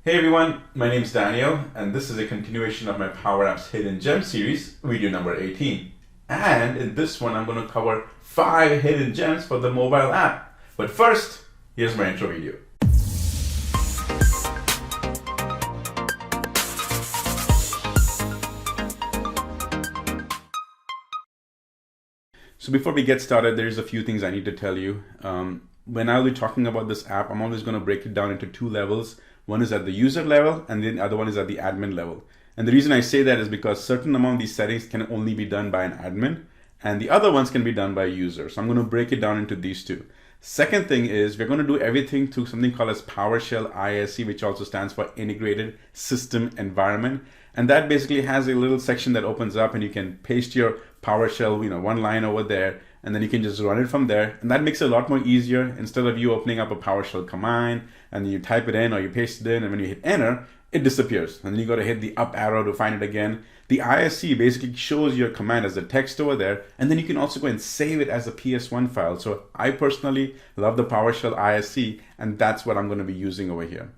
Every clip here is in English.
Hey everyone, my name is Daniel, and this is a continuation of my Power Apps Hidden Gem series, video number 18. And in this one, I'm going to cover 5 hidden gems for the mobile app. But first, here's my intro video. So before we get started, there's a few things I need to tell you. When I'll be talking about this app, I'm always going to break it down into 2 levels. One is at the user level, and then the other one is at the admin level. And the reason I say that is because certain amount of these settings can only be done by an admin, and the other ones can be done by a user. So I'm going to break it down into these 2. Second thing is we're going to do everything through something called as PowerShell ISE, which also stands for Integrated System Environment. And that basically has a little section that opens up and you can paste your PowerShell, one line over there, and then you can just run it from there. And that makes it a lot more easier. Instead of you opening up a PowerShell command and you type it in or you paste it in, and when you hit enter, it disappears. And then you got to hit the up arrow to find it again. The ISE basically shows your command as a text over there, and then you can also go and save it as a PS1 file. So I personally love the PowerShell ISE, and that's what I'm going to be using over here.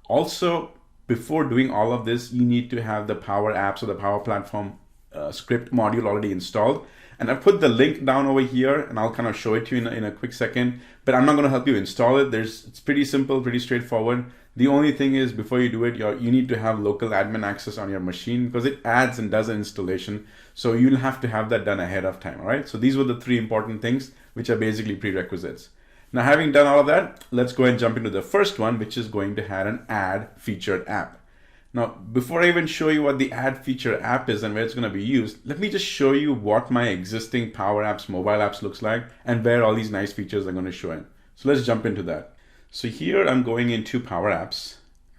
Also, before doing all of this, you need to have the Power Apps or the Power Platform script module already installed. And I put the link down over here, and I'll kind of show it to you in a quick second, but I'm not going to help you install it. It's pretty simple, pretty straightforward. The only thing is, before you do it, you need to have local admin access on your machine because it adds and does an installation. So you'll have to have that done ahead of time, all right? So these were the 3 important things, which are basically prerequisites. Now, having done all of that, let's go and jump into the first one, which is going to have an add featured app. Now, before I even show you what the add feature app is and where it's going to be used, let me just show you what my existing Power Apps mobile apps looks like and where all these nice features are going to show in. So let's jump into that. So here I'm going into Power Apps.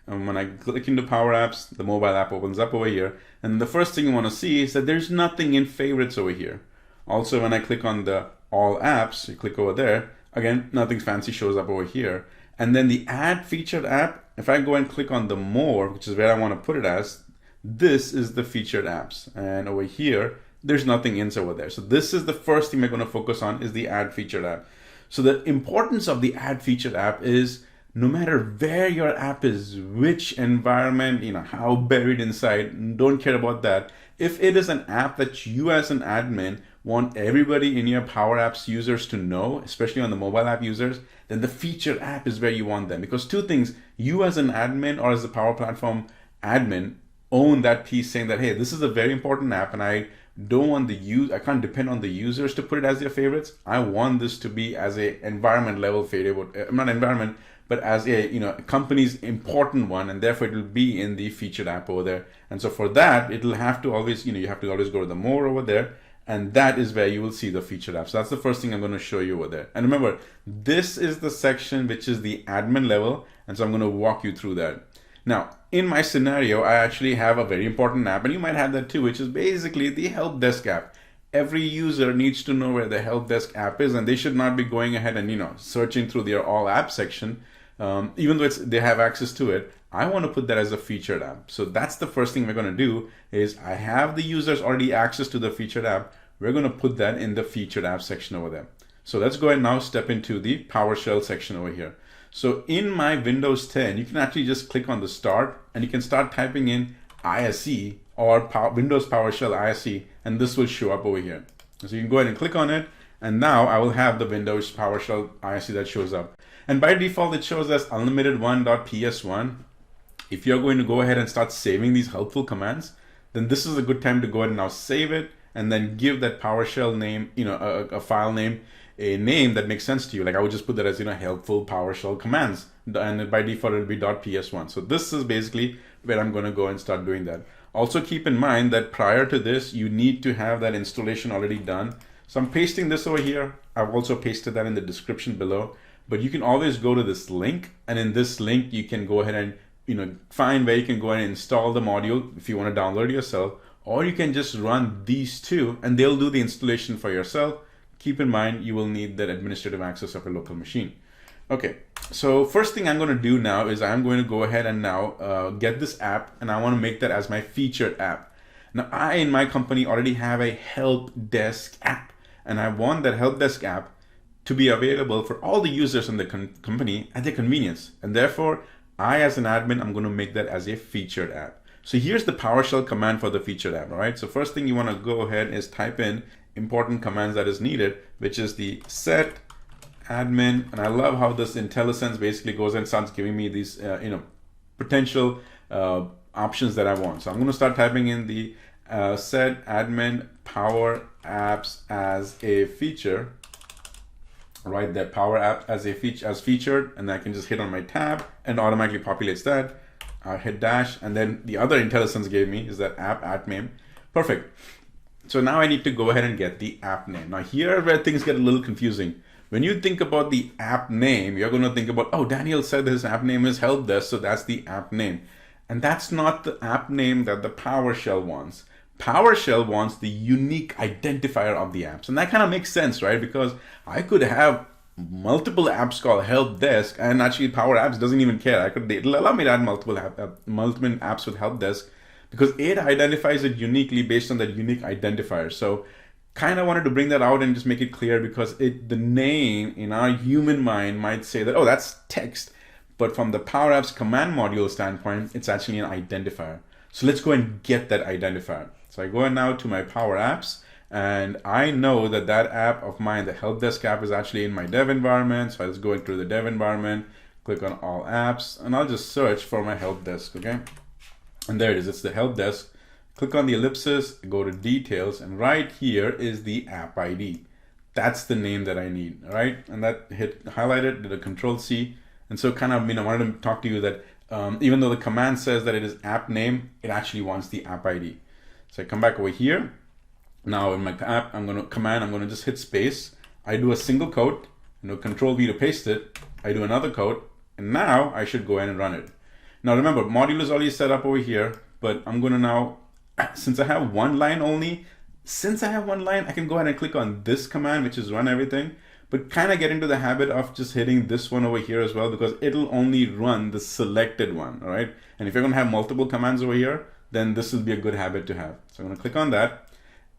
And when I click into Power Apps, the mobile app opens up over here. And the first thing you want to see is that there's nothing in favorites over here. Also, when I click on the all apps, you click over there, again, nothing fancy shows up over here. And then the add featured app, if I go and click on the more, which is where I want to put it as, this is the featured apps. And over here, there's nothing else over there. So this is the first thing we're going to focus on, is the add featured app. So the importance of the add featured app is no matter where your app is, which environment, how buried inside, don't care about that. If it is an app that you as an admin want everybody in your Power Apps users to know, especially on the mobile app users, then the featured app is where you want them. Because 2 things, you as an admin or as a Power Platform admin own that piece, saying that, hey, this is a very important app and I don't want I can't depend on the users to put it as their favorites. I want this to be as a environment level favorite, not environment, but as a company's important one, and therefore it will be in the featured app over there. And so for that, it'll have to always, you have to always go to the more over there, and that is where you will see the featured app. So that's the first thing I'm going to show you over there. And remember, this is the section which is the admin level, and so I'm going to walk you through that. Now, in my scenario, I actually have a very important app, and you might have that too, which is basically the help desk app. Every user needs to know where the help desk app is, and they should not be going ahead and searching through their all app section, even though they have access to it. I want to put that as a featured app. So that's the first thing we're going to do, is I have the users already access to the featured app. We're going to put that in the featured app section over there. So let's go ahead and now step into the PowerShell section over here. So in my Windows 10, you can actually just click on the start and you can start typing in ISE or Windows PowerShell ISE, and this will show up over here. So you can go ahead and click on it, and now I will have the Windows PowerShell ISE that shows up. And by default, it shows as unlimited1.ps1. If you're going to go ahead and start saving these helpful commands, then this is a good time to go ahead and now save it and then give that PowerShell name, a file name, a name that makes sense to you. Like I would just put that as, helpful PowerShell commands, and by default it'll be .ps1. So this is basically where I'm going to go and start doing that. Also keep in mind that prior to this, you need to have that installation already done. So I'm pasting this over here. I've also pasted that in the description below, but you can always go to this link, and in this link you can go ahead and find where you can go and install the module if you want to download it yourself, or you can just run these 2 and they'll do the installation for yourself. Keep in mind, you will need that administrative access of a local machine. Okay, so first thing I'm going to do now is I'm going to go ahead and now get this app, and I want to make that as my featured app. Now I, in my company, already have a help desk app, and I want that help desk app to be available for all the users in the company at their convenience. And therefore, I as an admin, I'm going to make that as a featured app. So here's the PowerShell command for the featured app, all right? So first thing you want to go ahead is type in important commands that is needed, which is the set admin. And I love how this IntelliSense basically goes and starts giving me these, potential options that I want. So I'm going to start typing in the set admin power apps as a feature, right? That power app as a feature, as featured, and I can just hit on my tab and automatically populates that. I hit dash, and then the other IntelliSense gave me is that app name. Perfect. So now I need to go ahead and get the app name. Now here where things get a little confusing. When you think about the app name, you're going to think about, oh, Daniel said his app name is help desk, so that's the app name. And that's not the app name that the PowerShell wants. PowerShell wants the unique identifier of the apps. And that kind of makes sense, right? Because I could have multiple apps called help desk, and actually Power Apps doesn't even care. It'll allow me to add multiple apps with help desk because it identifies it uniquely based on that unique identifier. So kind of wanted to bring that out and just make it clear because the name in our human mind might say that, oh, that's text. But from the Power Apps command module standpoint, it's actually an identifier. So let's go and get that identifier. So I go in now to my Power Apps, and I know that that app of mine, the help desk app, is actually in my dev environment. So let's go into the dev environment, click on all apps, and I'll just search for my help desk, okay? And there it is, it's the help desk. Click on the ellipsis, go to details, and right here is the app ID. That's the name that I need, all right? And that highlighted, did a Control C. And so kind of, I wanted to talk to you that even though the command says that it is app name, it actually wants the app ID. So I come back over here. Now in my app, I'm going to just hit space. I do a single quote, Control V to paste it. I do another quote, and now I should go ahead and run it. Now remember, module is already set up over here, but I'm going to now, since I have one line only, I can go ahead and click on this command, which is run everything, but kind of get into the habit of just hitting this one over here as well, because it'll only run the selected one, all right? And if you're going to have multiple commands over here, then this will be a good habit to have. So I'm going to click on that.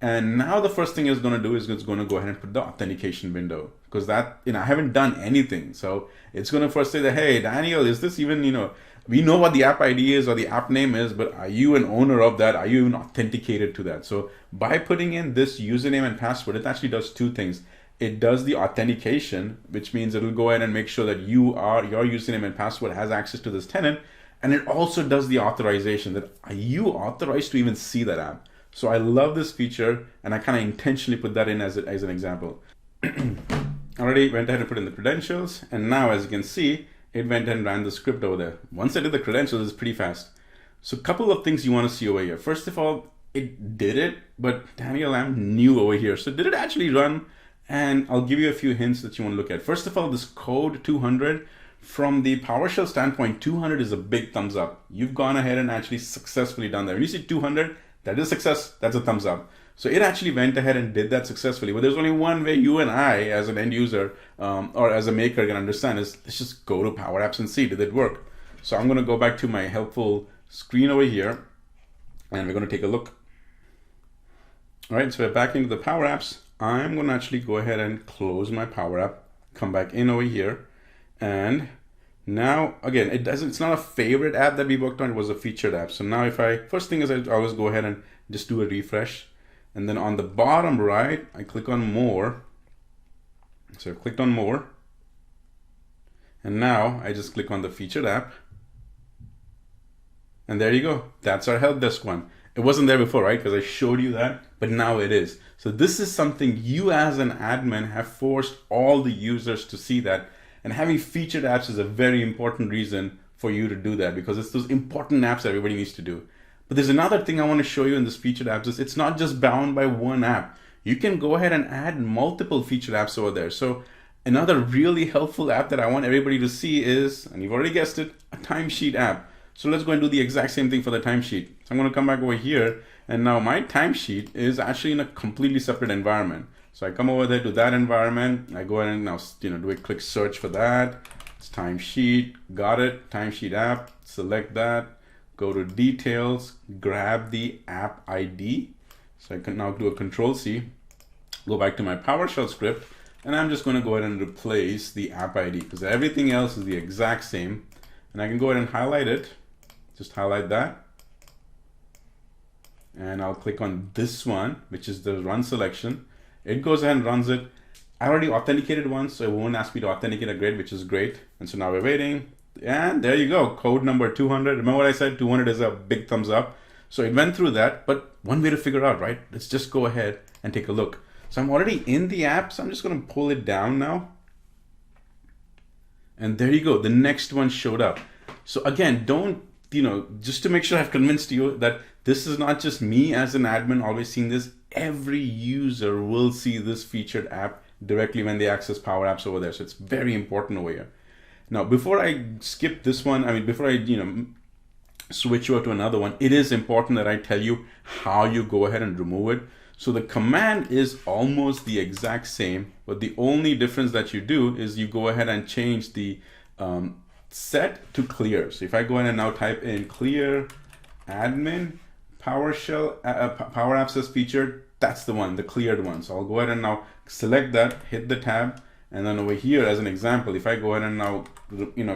And now the first thing it's going to do is it's going to go ahead and put the authentication window, because that, I haven't done anything. So it's going to first say that, hey, Daniel, is this even, we know what the app ID is or the app name is, but are you an owner of that? Are you even authenticated to that? So by putting in this username and password, it actually does two things. It does the authentication, which means it'll go ahead and make sure that your username and password has access to this tenant. And it also does the authorization, that are you authorized to even see that app? So I love this feature, and I kind of intentionally put that in as an example. Already went ahead and put in the credentials, and now as you can see, it went and ran the script over there. Once I did the credentials, it's pretty fast. So a couple of things you want to see over here. First of all, it did it, but Daniel, I'm new over here. So did it actually run? And I'll give you a few hints that you want to look at. First of all, this code 200, from the PowerShell standpoint, 200 is a big thumbs up. You've gone ahead and actually successfully done that. When you see 200, that is success, that's a thumbs up. So it actually went ahead and did that successfully. But there's only one way you and I, as an end user or as a maker, can understand is, let's just go to Power Apps and see, did it work? So I'm going to go back to my helpful screen over here, and we're going to take a look. All right, so we're back into the Power Apps. I'm going to actually go ahead and close my Power App, come back in over here, and now again, it's not a favorite app that we worked on, it was a featured app. So now first thing is I always go ahead and just do a refresh. And then on the bottom right, I click on more. So I clicked on more. And now I just click on the featured app. And there you go. That's our help desk one. It wasn't there before, right? Because I showed you that, but now it is. So this is something you as an admin have forced all the users to see that. And having featured apps is a very important reason for you to do that, because it's those important apps that everybody needs to do. But there's another thing I want to show you in this featured apps is it's not just bound by one app. You can go ahead and add multiple featured apps over there. So another really helpful app that I want everybody to see is, and you've already guessed it, a timesheet app. So let's go and do the exact same thing for the timesheet. So I'm going to come back over here, and now my timesheet is actually in a completely separate environment. So I come over there to that environment. I go ahead and now do a quick search for that. It's timesheet, got it, timesheet app, select that, go to details, grab the app ID. So I can now do a Control C, go back to my PowerShell script, and I'm just going to go ahead and replace the app ID because everything else is the exact same. and I can go ahead and highlight it. Just highlight that. And I'll click on this one, which is the run selection. It goes ahead and runs it. I already authenticated once, so it won't ask me to authenticate a grid, which is great. And so now we're waiting. And there you go, code number 200. Remember what I said? 200 is a big thumbs up. So it went through that, but one way to figure out, right? Let's just go ahead and take a look. So I'm already in the app, so I'm just gonna pull it down now. And there you go, the next one showed up. So again, don't, just to make sure I've convinced you that this is not just me as an admin always seeing this, every user will see this featured app directly when they access Power Apps over there. So it's very important over here. Now, before I skip this one, before I, switch over to another one, it is important that I tell you how you go ahead and remove it. So the command is almost the exact same, but the only difference that you do is you go ahead and change the set to clear. So if I go ahead and now type in clear admin PowerShell Power Apps as featured, that's the one, the cleared one. So I'll go ahead and now select that, hit the tab, and then over here as an example, if I go ahead and now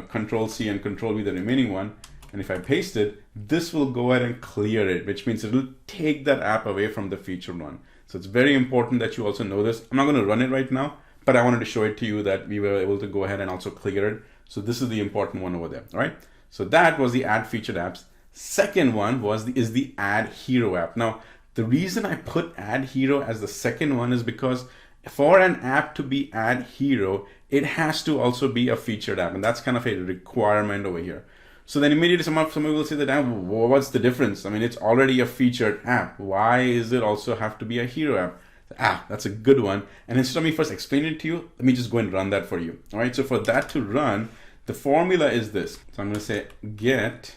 Control C and Control V the remaining one, and if I paste it, this will go ahead and clear it, which means it will take that app away from the featured one. So it's very important that you also know this. I'm not going to run it right now, but I wanted to show it to you that we were able to go ahead and also clear it. So this is the important one over there, all right? So that was the add featured apps. Second one is the add hero app. Now, the reason I put add hero as the second one is because for an app to be add hero, it has to also be a featured app, and that's kind of a requirement over here. So then immediately somebody will say that, what's the difference? It's already a featured app. Why is it also have to be a hero app? That's a good one. And instead of me first explaining it to you, let me just go and run that for you. All right, so for that to run, the formula is this. So I'm going to say get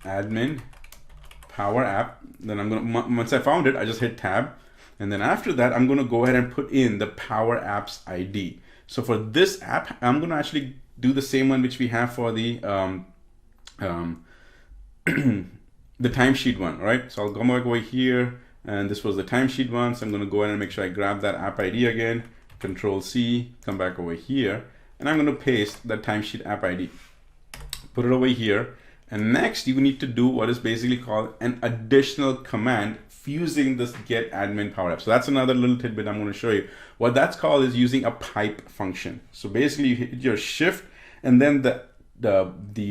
admin power app. Then I'm going to, once I found it, I just hit tab. And then after that, I'm going to go ahead and put in the Power Apps ID. So for this app, I'm going to actually do the same one which we have for the the timesheet one, right? So I'll go back over here, and this was the timesheet one. So I'm going to go ahead and make sure I grab that app ID again, Control C, come back over here, and I'm going to paste that timesheet app ID, put it over here. And next you need to do what is basically called an additional command fusing this get admin power app. So that's another little tidbit I'm going to show you. What that's called is using a pipe function. So basically you hit your shift, and then the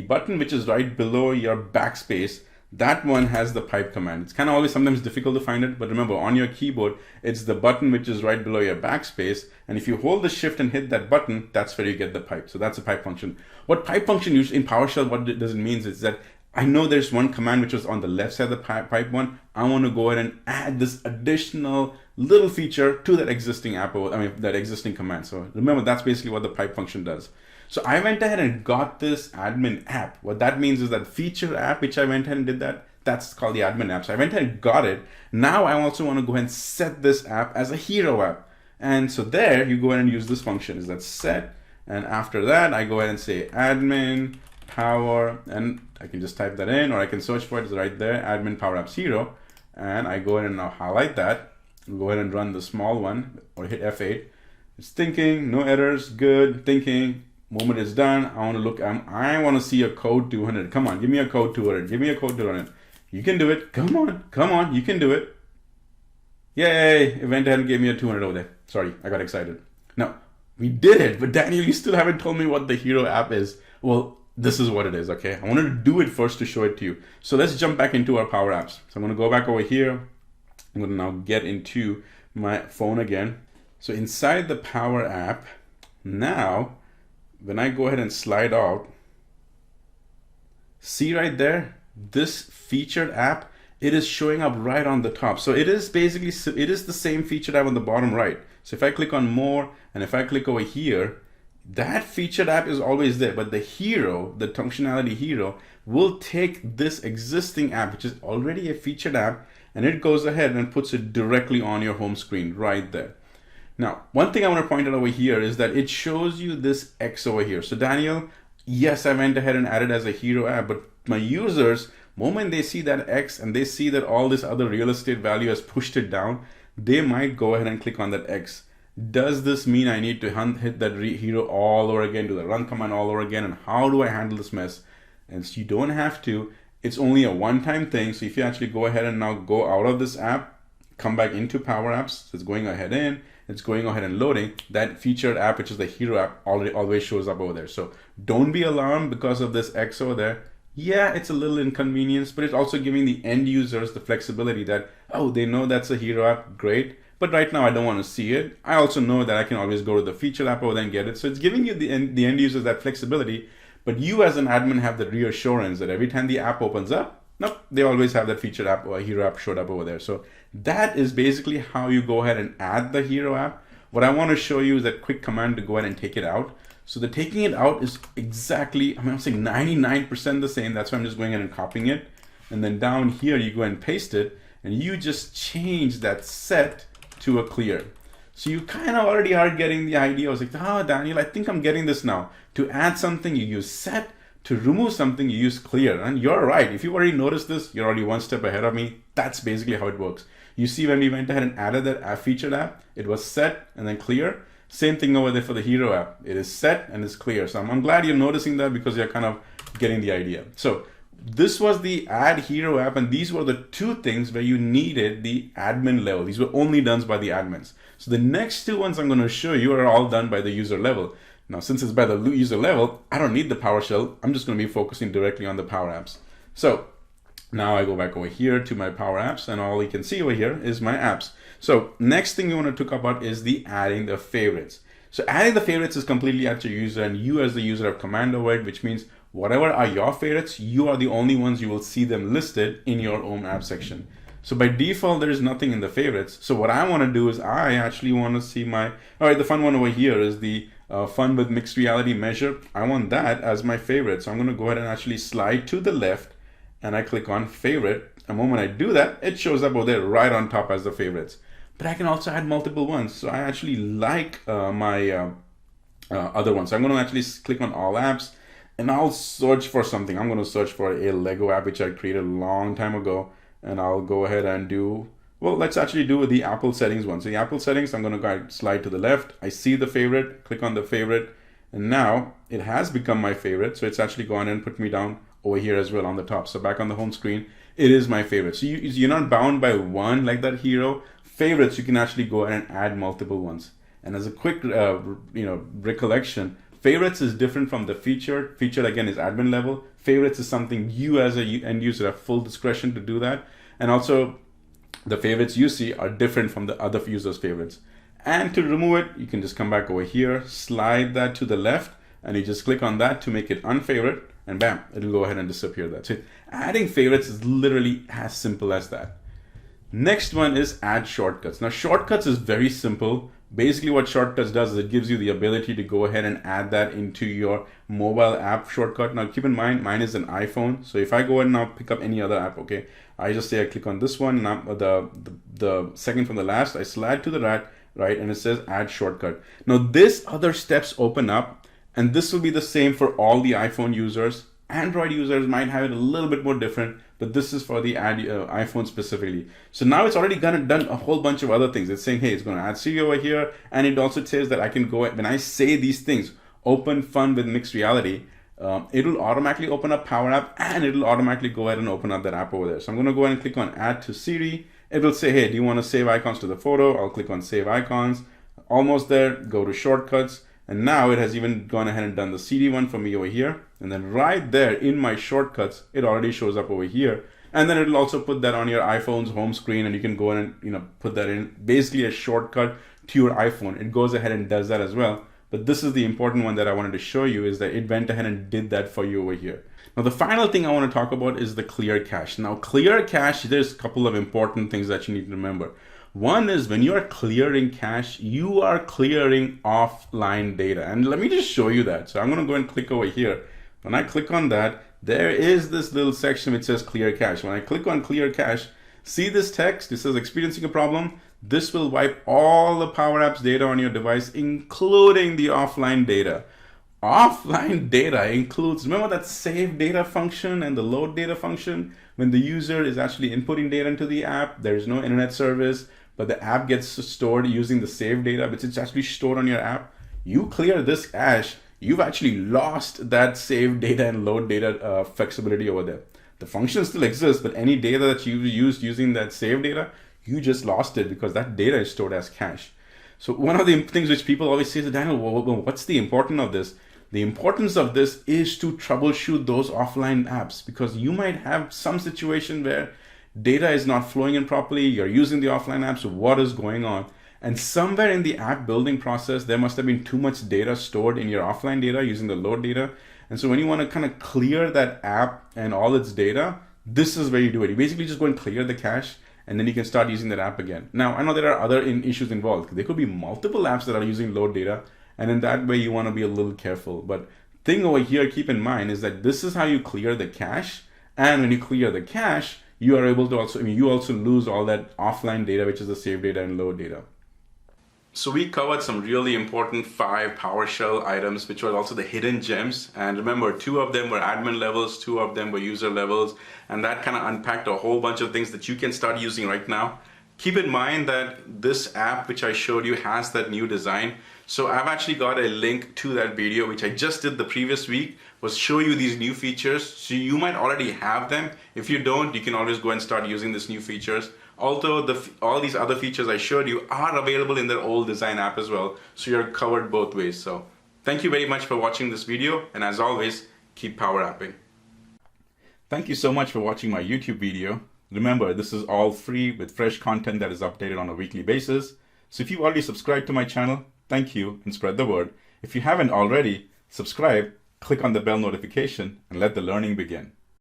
button which is right below your backspace, that one has the pipe command. It's kind of always sometimes difficult to find it, but remember on your keyboard, it's the button which is right below your backspace. And if you hold the shift and hit that button, that's where you get the pipe. So that's a pipe function. What pipe function usually in PowerShell, what it means is that I know there's one command which was on the left side of the pipe one. I want to go ahead and add this additional little feature to that existing that existing command. So remember, that's basically what the pipe function does. So I went ahead and got this admin app. What that means is that feature app, which I went ahead and did that's called the admin app. So I went ahead and got it. Now I also want to go ahead and set this app as a hero app. And so there you go ahead and use this function, is that set. And after that, I go ahead and say admin power, and I can just type that in, or I can search for it. It's right there, admin power apps hero. And I go ahead and now highlight that. Go ahead and run the small one, or hit F8. It's thinking, no errors, good, thinking. Moment is done. I want to look. I want to see a code 200. Come on, give me a code 200. Give me a code 200. You can do it. Come on, you can do it. Yay! It went ahead and gave me a 200 over there. Sorry, I got excited. Now we did it, but Daniel, you still haven't told me what the hero app is. Well, this is what it is. Okay, I wanted to do it first to show it to you. So let's jump back into our Power Apps. So I'm going to go back over here. I'm going to now get into my phone again. So inside the Power App, now when I go ahead and slide out, see right there, this featured app, it is showing up right on the top. So it is basically, it is the same featured app on the bottom right. So if I click on more, and if I click over here, that featured app is always there, but the hero, the functionality hero, will take this existing app, which is already a featured app, and it goes ahead and puts it directly on your home screen right there. Now, one thing I want to point out over here is that it shows you this X over here. So Daniel, yes, I went ahead and added as a hero app, but my users, moment they see that X and they see that all this other real estate value has pushed it down, they might go ahead and click on that X. Does this mean I need to hit that hero all over again, do the run command all over again? And how do I handle this mess? And so you don't have to. It's only a one-time thing. So if you actually go ahead and now go out of this app, come back into Power Apps, it's going ahead in, it's going ahead and loading, that featured app, which is the hero app, always shows up over there. So don't be alarmed because of this X over there. Yeah, it's a little inconvenience, but it's also giving the end users the flexibility that, oh, they know that's a hero app, great. But right now I don't want to see it. I also know that I can always go to the featured app over there and get it. So it's giving you the end users that flexibility, but you as an admin have the reassurance that every time the app opens up, nope, they always have that featured app or hero app showed up over there. So that is basically how you go ahead and add the hero app. What I want to show you is that quick command to go ahead and take it out. So the taking it out is exactly, I'm saying 99% the same. That's why I'm just going ahead and copying it. And then down here, you go ahead and paste it, and you just change that set to a clear. So you kind of already are getting the idea. I was like, oh, Daniel, I think I'm getting this now. To add something, you use set. To remove something, you use clear. And you're right. If you already noticed this, you're already one step ahead of me. That's basically how it works. You see when we went ahead and added that app featured app, it was set and then clear. Same thing over there for the hero app. It is set and it's clear. So I'm glad you're noticing that because you're kind of getting the idea. So this was the add hero app, and these were the two things where you needed the admin level. These were only done by the admins. So the next two ones I'm going to show you are all done by the user level. Now, since it's by the user level, I don't need the PowerShell. I'm just going to be focusing directly on the Power Apps. So now I go back over here to my Power Apps, and all you can see over here is my apps. So next thing you want to talk about is the adding the favorites. So adding the favorites is completely at your user, and you as the user have command over it, which means whatever are your favorites, you are the only ones you will see them listed in your own app section. So by default, there is nothing in the favorites. So what I want to do is I actually want to see my, all right, the fun one over here is the fun with mixed reality measure. I want that as my favorite. So I'm going to go ahead and actually slide to the left, and I click on favorite. The moment I do that, it shows up over there right on top as the favorites. But I can also add multiple ones. So I actually like my other ones. So I'm going to actually click on all apps, and I'll search for something. I'm going to search for a Lego app, which I created a long time ago. And I'll go ahead and do, well, let's actually do the Apple settings one. So the Apple settings, I'm going to go ahead and slide to the left. I see the favorite, click on the favorite, and now it has become my favorite. So it's actually gone and put me down over here as well on the top. So back on the home screen, it is my favorite. So you're not bound by one like that hero. Favorites, you can actually go ahead and add multiple ones. And as a quick recollection, favorites is different from the featured. Featured again is admin level. Favorites is something you as a end user have full discretion to do that. And also the favorites you see are different from the other users' favorites. And to remove it, you can just come back over here, slide that to the left, and you just click on that to make it unfavorite, and bam, it'll go ahead and disappear that. So adding favorites is literally as simple as that. Next one is add shortcuts. Now shortcuts is very simple. Basically what shortcuts does is it gives you the ability to go ahead and add that into your mobile app shortcut. Now keep in mind, mine is an iPhone. So if I go ahead and now pick up any other app, okay, I just say I click on this one, and the second from the last, I slide to the right, and it says add shortcut. Now this other steps open up, and this will be the same for all the iPhone users. Android users might have it a little bit more different, but this is for the iPhone specifically. So now it's already done a whole bunch of other things. It's saying, hey, it's going to add Siri over here, and it also says that I can go, when I say these things, open fun with mixed reality, it'll automatically open up Power App, and it'll automatically go ahead and open up that app over there. So I'm going to go ahead and click on add to Siri. It'll say, hey, do you want to save icons to the photo? I'll click on save icons. Almost there, go to shortcuts. And now it has even gone ahead and done the CD one for me over here. And then right there in my shortcuts, it already shows up over here. And then it'll also put that on your iPhone's home screen, and you can go in and put that in, basically a shortcut to your iPhone. It goes ahead and does that as well. But this is the important one that I wanted to show you, is that it went ahead and did that for you over here. Now the final thing I want to talk about is the clear cache. Now clear cache, there's a couple of important things that you need to remember. One is when you're clearing cache, you are clearing offline data. And let me just show you that. So I'm going to go and click over here. When I click on that, there is this little section which says clear cache. When I click on clear cache, see this text? It says experiencing a problem. This will wipe all the Power Apps data on your device, including the offline data. Offline data includes, remember that save data function and the load data function? When the user is actually inputting data into the app, there's no internet service, but the app gets stored using the save data, which is actually stored on your app. You clear this cache, you've actually lost that save data and load data flexibility over there. The function still exists, but any data that you used using that save data, you just lost it because that data is stored as cache. So one of the things which people always say is, Daniel, well, what's the importance of this? The importance of this is to troubleshoot those offline apps, because you might have some situation where data is not flowing in properly, you're using the offline apps, so what is going on? And somewhere in the app building process, there must have been too much data stored in your offline data using the load data. And so when you want to kind of clear that app and all its data, this is where you do it. You basically just go and clear the cache, and then you can start using that app again. Now, I know there are other issues involved. There could be multiple apps that are using load data, and in that way, you want to be a little careful. But thing over here, keep in mind, is that this is how you clear the cache. And when you clear the cache, you are able to also, you also lose all that offline data, which is the save data and load data. So we covered some really important 5 PowerShell items, which were also the hidden gems. And remember, 2 of them were admin levels, 2 of them were user levels. And that kind of unpacked a whole bunch of things that you can start using right now. Keep in mind that this app, which I showed you, has that new design. So I've actually got a link to that video, which I just did the previous week, was show you these new features. So you might already have them. If you don't, you can always go and start using these new features. Although all these other features I showed you are available in their old design app as well. So you're covered both ways. So thank you very much for watching this video. And as always, keep power apping. Thank you so much for watching my YouTube video. Remember, this is all free with fresh content that is updated on a weekly basis. So if you've already subscribed to my channel, thank you, and spread the word. If you haven't already, subscribe, click on the bell notification, and let the learning begin.